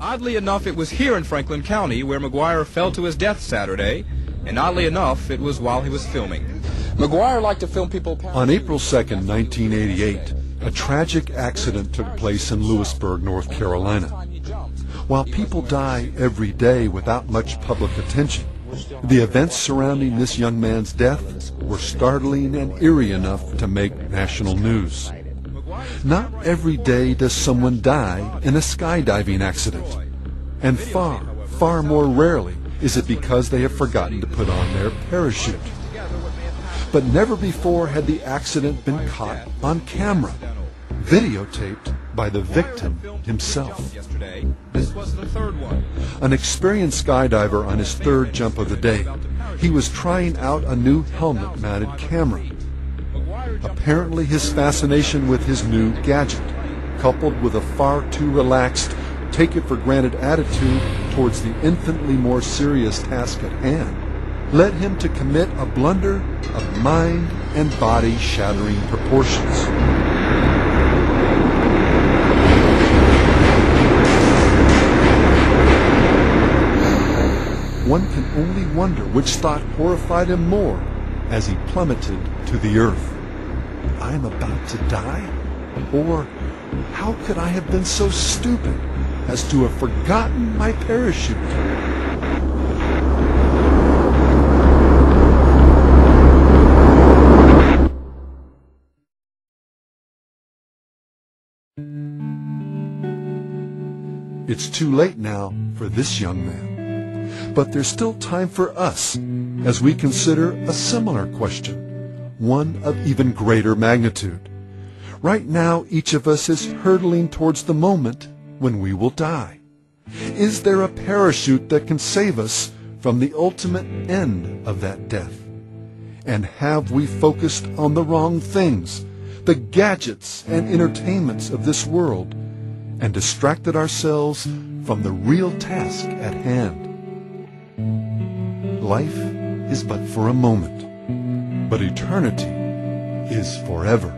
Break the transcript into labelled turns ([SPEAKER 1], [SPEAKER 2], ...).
[SPEAKER 1] Oddly enough, it was here in Franklin County where McGuire fell to his death Saturday, and oddly enough, it was while he was filming. McGuire liked to film people...
[SPEAKER 2] On April 2nd, 1988, a tragic accident took place in Lewisburg, North Carolina. While people die every day without much public attention, the events surrounding this young man's death were startling and eerie enough to make national news. Not every day does someone die in a skydiving accident, and far, far more rarely is it because they have forgotten to put on their parachute. But never before had the accident been caught on camera, videotaped by the victim himself.
[SPEAKER 1] This was the third one.
[SPEAKER 2] An experienced skydiver on his third jump of the day. He was trying out a new helmet-mounted camera. Apparently his fascination with his new gadget, coupled with a far too relaxed, take-it-for-granted attitude towards the infinitely more serious task at hand, led him to commit a blunder of mind and body shattering proportions. One can only wonder which thought horrified him more as he plummeted to the earth. I am about to die? Or how could I have been so stupid as to have forgotten my parachute? It's too late now for this young man, but there's still time for us as we consider a similar question, one of even greater magnitude. Right now, each of us is hurtling towards the moment when we will die. Is there a parachute that can save us from the ultimate end of that death? And have we focused on the wrong things, the gadgets and entertainments of this world, and distracted ourselves from the real task at hand? Life is but for a moment, but eternity is forever.